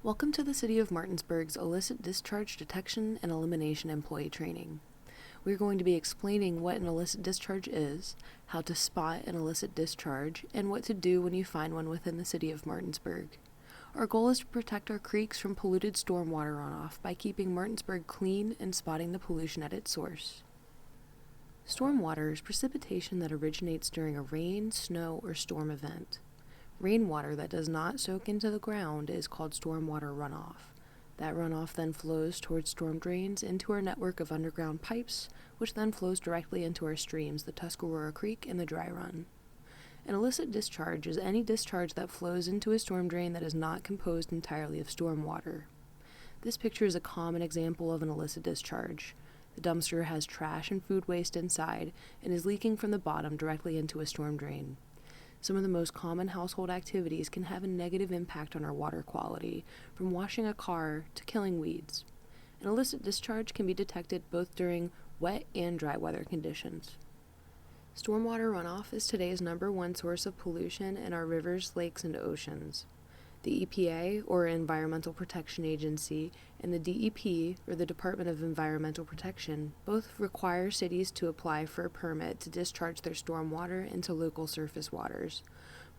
Welcome to the City of Martinsburg's Illicit Discharge Detection and Elimination Employee Training. We're going to be explaining what an illicit discharge is, how to spot an illicit discharge, and what to do when you find one within the City of Martinsburg. Our goal is to protect our creeks from polluted stormwater runoff by keeping Martinsburg clean and spotting the pollution at its source. Stormwater is precipitation that originates during a rain, snow, or storm event. Rainwater that does not soak into the ground is called stormwater runoff. That runoff then flows towards storm drains into our network of underground pipes, which then flows directly into our streams, the Tuscarora Creek and the Dry Run. An illicit discharge is any discharge that flows into a storm drain that is not composed entirely of stormwater. This picture is a common example of an illicit discharge. The dumpster has trash and food waste inside and is leaking from the bottom directly into a storm drain. Some of the most common household activities can have a negative impact on our water quality, from washing a car to killing weeds. An illicit discharge can be detected both during wet and dry weather conditions. Stormwater runoff is today's #1 source of pollution in our rivers, lakes, and oceans. The EPA, or Environmental Protection Agency, and the DEP, or the Department of Environmental Protection, both require cities to apply for a permit to discharge their stormwater into local surface waters.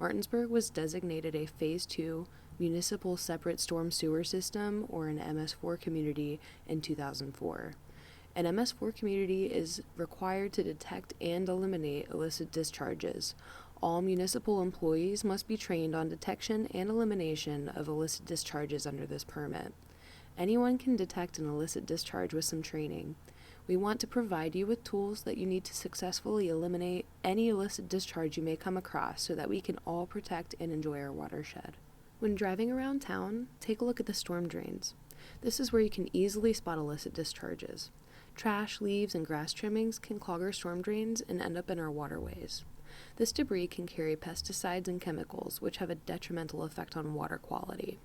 Martinsburg was designated a Phase 2 Municipal Separate Storm Sewer System, or an MS4 community, in 2004. An MS4 community is required to detect and eliminate illicit discharges. All municipal employees must be trained on detection and elimination of illicit discharges under this permit. Anyone can detect an illicit discharge with some training. We want to provide you with tools that you need to successfully eliminate any illicit discharge you may come across so that we can all protect and enjoy our watershed. When driving around town, take a look at the storm drains. This is where you can easily spot illicit discharges. Trash, leaves, and grass trimmings can clog our storm drains and end up in our waterways. This debris can carry pesticides and chemicals, which have a detrimental effect on water quality.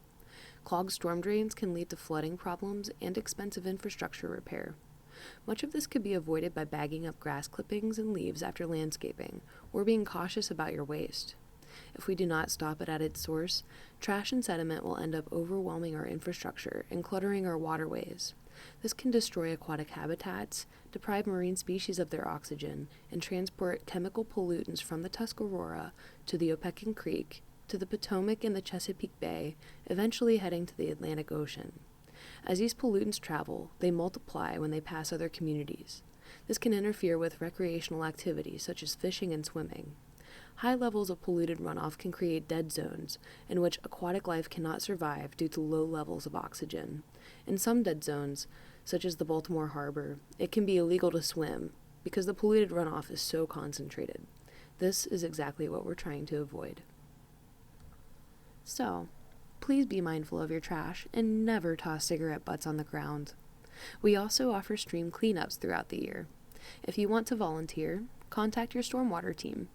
Clogged storm drains can lead to flooding problems and expensive infrastructure repair. Much of this could be avoided by bagging up grass clippings and leaves after landscaping, or being cautious about your waste. If we do not stop it at its source, trash and sediment will end up overwhelming our infrastructure and cluttering our waterways. This can destroy aquatic habitats, deprive marine species of their oxygen, and transport chemical pollutants from the Tuscarora to the Opequon Creek, to the Potomac and the Chesapeake Bay, eventually heading to the Atlantic Ocean. As these pollutants travel, they multiply when they pass other communities. This can interfere with recreational activities such as fishing and swimming. High levels of polluted runoff can create dead zones, in which aquatic life cannot survive due to low levels of oxygen. In some dead zones, such as the Baltimore Harbor, it can be illegal to swim because the polluted runoff is so concentrated. This is exactly what we're trying to avoid. So, please be mindful of your trash and never toss cigarette butts on the ground. We also offer stream cleanups throughout the year. If you want to volunteer, contact your stormwater team.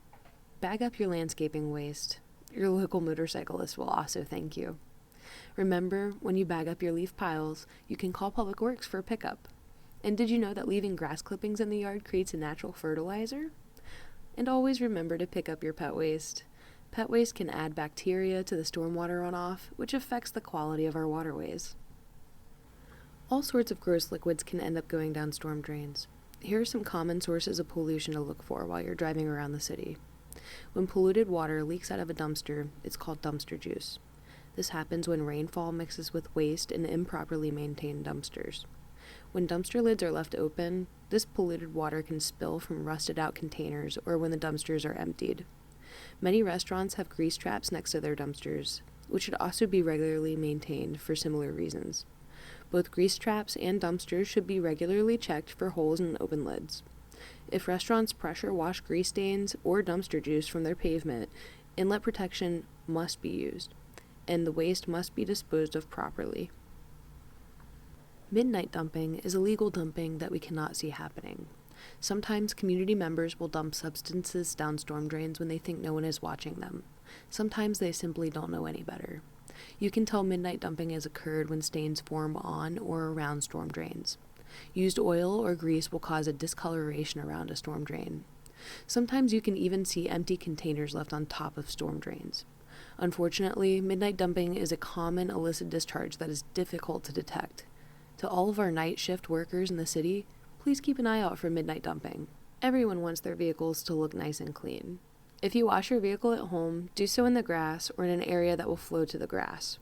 Bag up your landscaping waste. Your local motorcyclist will also thank you. Remember, when you bag up your leaf piles, you can call Public Works for a pickup. And did you know that leaving grass clippings in the yard creates a natural fertilizer? And always remember to pick up your pet waste. Pet waste can add bacteria to the stormwater runoff, which affects the quality of our waterways. All sorts of gross liquids can end up going down storm drains. Here are some common sources of pollution to look for while you're driving around the city. When polluted water leaks out of a dumpster, it's called dumpster juice. This happens when rainfall mixes with waste in improperly maintained dumpsters. When dumpster lids are left open, this polluted water can spill from rusted out containers or when the dumpsters are emptied. Many restaurants have grease traps next to their dumpsters, which should also be regularly maintained for similar reasons. Both grease traps and dumpsters should be regularly checked for holes and open lids. If restaurants pressure wash grease stains or dumpster juice from their pavement, inlet protection must be used, and the waste must be disposed of properly. Midnight dumping is illegal dumping that we cannot see happening. Sometimes community members will dump substances down storm drains when they think no one is watching them. Sometimes they simply don't know any better. You can tell midnight dumping has occurred when stains form on or around storm drains. Used oil or grease will cause a discoloration around a storm drain. Sometimes you can even see empty containers left on top of storm drains. Unfortunately, midnight dumping is a common illicit discharge that is difficult to detect. To all of our night shift workers in the city, please keep an eye out for midnight dumping. Everyone wants their vehicles to look nice and clean. If you wash your vehicle at home, do so in the grass or in an area that will flow to the grass.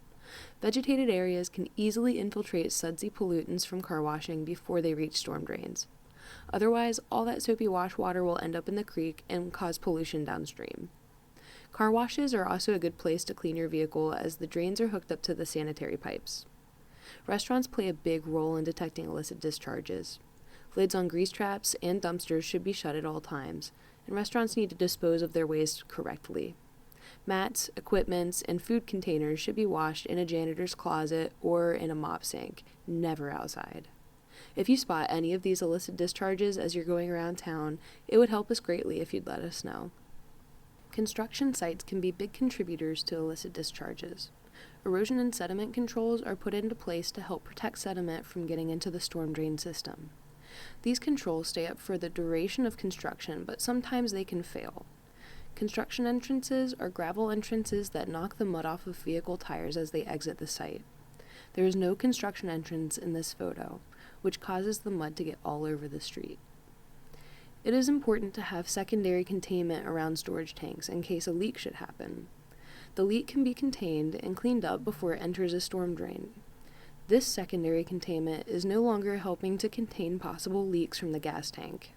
Vegetated areas can easily infiltrate sudsy pollutants from car washing before they reach storm drains. Otherwise, all that soapy wash water will end up in the creek and cause pollution downstream. Car washes are also a good place to clean your vehicle as the drains are hooked up to the sanitary pipes. Restaurants play a big role in detecting illicit discharges. Lids on grease traps and dumpsters should be shut at all times, and restaurants need to dispose of their waste correctly. Mats, equipments, and food containers should be washed in a janitor's closet or in a mop sink, never outside. If you spot any of these illicit discharges as you're going around town, it would help us greatly if you'd let us know. Construction sites can be big contributors to illicit discharges. Erosion and sediment controls are put into place to help protect sediment from getting into the storm drain system. These controls stay up for the duration of construction, but sometimes they can fail. Construction entrances are gravel entrances that knock the mud off of vehicle tires as they exit the site. There is no construction entrance in this photo, which causes the mud to get all over the street. It is important to have secondary containment around storage tanks in case a leak should happen. The leak can be contained and cleaned up before it enters a storm drain. This secondary containment is no longer helping to contain possible leaks from the gas tank.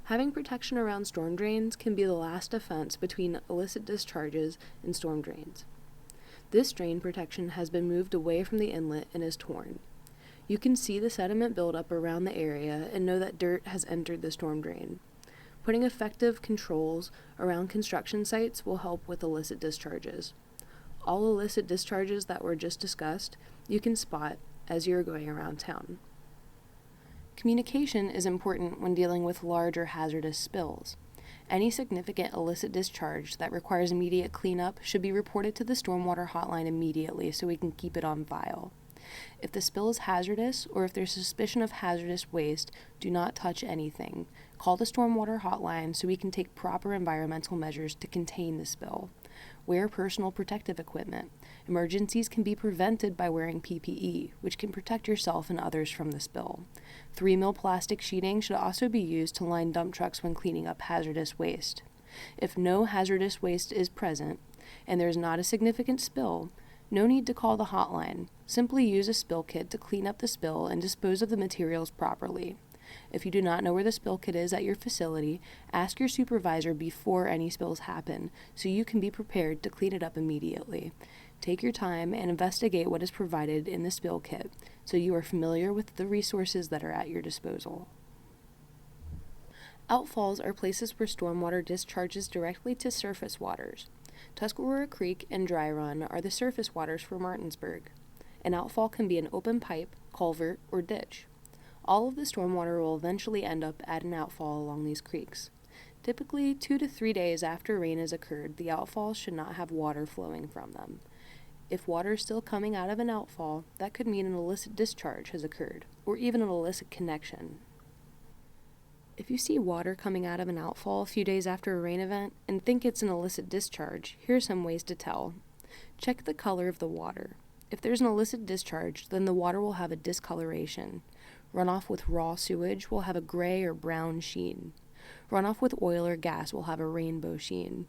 Having protection around storm drains can be the last defense between illicit discharges and storm drains. This drain protection has been moved away from the inlet and is torn. You can see the sediment buildup around the area and know that dirt has entered the storm drain. Putting effective controls around construction sites will help with illicit discharges. All illicit discharges that were just discussed, you can spot as you're going around town. Communication is important when dealing with large or hazardous spills. Any significant illicit discharge that requires immediate cleanup should be reported to the stormwater hotline immediately so we can keep it on file. If the spill is hazardous or if there's suspicion of hazardous waste, do not touch anything. Call the stormwater hotline so we can take proper environmental measures to contain the spill. Wear personal protective equipment. Emergencies can be prevented by wearing PPE, which can protect yourself and others from the spill. 3mm plastic sheeting should also be used to line dump trucks when cleaning up hazardous waste. If no hazardous waste is present, and there is not a significant spill, no need to call the hotline. Simply use a spill kit to clean up the spill and dispose of the materials properly. If you do not know where the spill kit is at your facility, ask your supervisor before any spills happen so you can be prepared to clean it up immediately. Take your time and investigate what is provided in the spill kit so you are familiar with the resources that are at your disposal. Outfalls are places where stormwater discharges directly to surface waters. Tuscarora Creek and Dry Run are the surface waters for Martinsburg. An outfall can be an open pipe, culvert, or ditch. All of the stormwater will eventually end up at an outfall along these creeks. Typically, 2 to 3 days after rain has occurred, the outfalls should not have water flowing from them. If water is still coming out of an outfall, that could mean an illicit discharge has occurred, or even an illicit connection. If you see water coming out of an outfall a few days after a rain event and think it's an illicit discharge, here are some ways to tell. Check the color of the water. If there's an illicit discharge, then the water will have a discoloration. Runoff with raw sewage will have a gray or brown sheen. Runoff with oil or gas will have a rainbow sheen.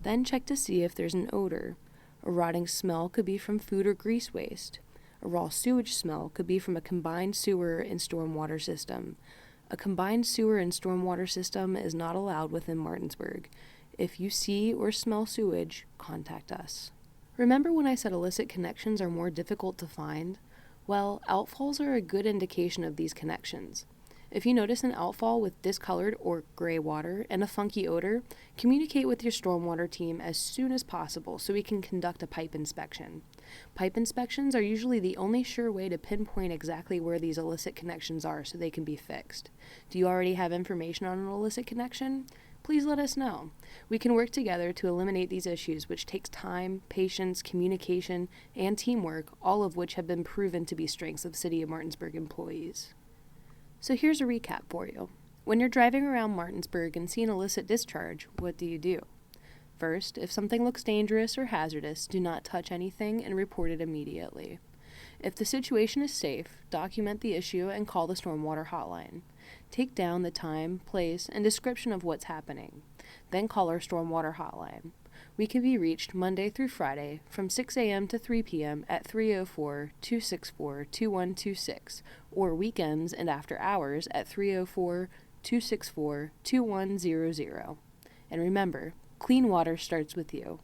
Then check to see if there's an odor. A rotting smell could be from food or grease waste. A raw sewage smell could be from a combined sewer and stormwater system. A combined sewer and stormwater system is not allowed within Martinsburg. If you see or smell sewage, contact us. Remember when I said illicit connections are more difficult to find? Well, outfalls are a good indication of these connections. If you notice an outfall with discolored or gray water and a funky odor, communicate with your stormwater team as soon as possible so we can conduct a pipe inspection. Pipe inspections are usually the only sure way to pinpoint exactly where these illicit connections are so they can be fixed. Do you already have information on an illicit connection? Please let us know. We can work together to eliminate these issues, which takes time, patience, communication, and teamwork, all of which have been proven to be strengths of City of Martinsburg employees. So here's a recap for you. When you're driving around Martinsburg and see an illicit discharge, what do? First, if something looks dangerous or hazardous, do not touch anything and report it immediately. If the situation is safe, document the issue and call the stormwater hotline. Take down the time, place, and description of what's happening. Then call our stormwater hotline. We can be reached Monday through Friday from 6 a.m. to 3 p.m. at 304-264-2126 or weekends and after hours at 304-264-2100. And remember, clean water starts with you.